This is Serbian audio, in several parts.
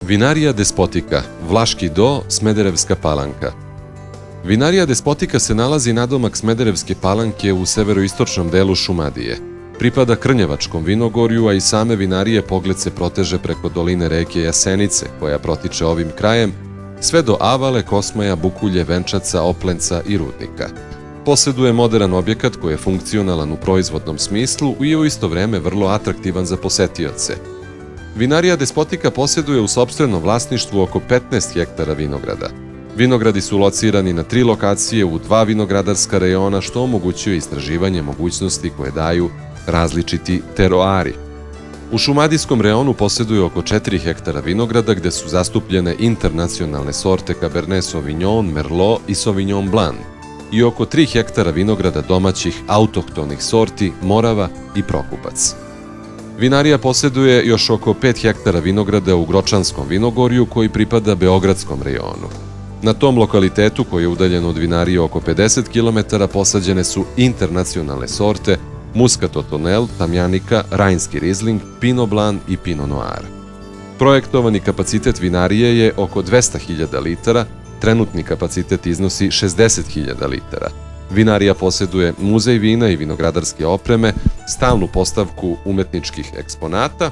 Vinarija Despotika, Vlaški Do, Smederevska Palanka. Vinarija Despotika se nalazi nadomak Smederevske Palanke u severoistočnom delu Šumadije. Pripada Krnjevačkom vinogorju, a i same vinarije pogled se proteže preko doline reke Jasenice, koja protiče ovim krajem, sve do Avale, Kosmaja, Bukulje, Venčaca, Oplenca i Rudnika. Poseduje moderan objekat koji je funkcionalan u proizvodnom smislu i u isto vreme vrlo atraktivan za posetioce. Vinarija Despotika posjeduje u sopstvenom vlasništvu oko 15 hektara vinograda. Vinogradi su locirani na 3 lokacije u 2 vinogradarska rejona, što omogućuje istraživanje mogućnosti koje daju različiti teroari. U šumadijskom reonu posjeduje oko 4 hektara vinograda gde su zastupljene internacionalne sorte Cabernet Sauvignon, Merlot i Sauvignon Blanc i oko 3 hektara vinograda domaćih autohtonih sorti Morava i Prokupac. Vinarija posjeduje još oko 5 hektara vinograda u Gročanskom vinogorju koji pripada Beogradskom rejonu. Na tom lokalitetu, koji je udaljen od vinarije oko 50 km, posađene su internacionalne sorte Muscato Tonel, Tamjanika, Rajnski Rizling, Pinot Blanc i Pinot Noir. Projektovani kapacitet vinarije je oko 200.000 litara, trenutni kapacitet iznosi 60.000 litara. Vinarija posjeduje muzej vina i vinogradarske opreme, stalnu postavku umetničkih eksponata,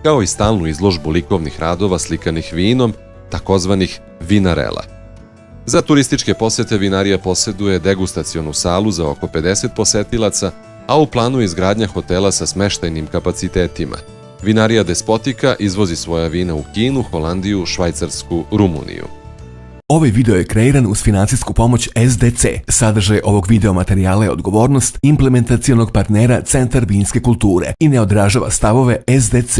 kao i stalnu izložbu likovnih radova slikanih vinom, takozvanih vinarela. Za turističke posete vinarija posjeduje degustacionu salu za oko 50 posetilaca, a u planu je izgradnja hotela sa smeštajnim kapacitetima. Vinarija Despotika izvozi svoja vina u Kinu, Holandiju, Švajcarsku, Rumuniju. Ovaj video je kreiran uz financijsku pomoć SDC. Sadržaj ovog videomaterijala je odgovornost implementacionog partnera Centar vinske kulture i ne odražava stavove SDC.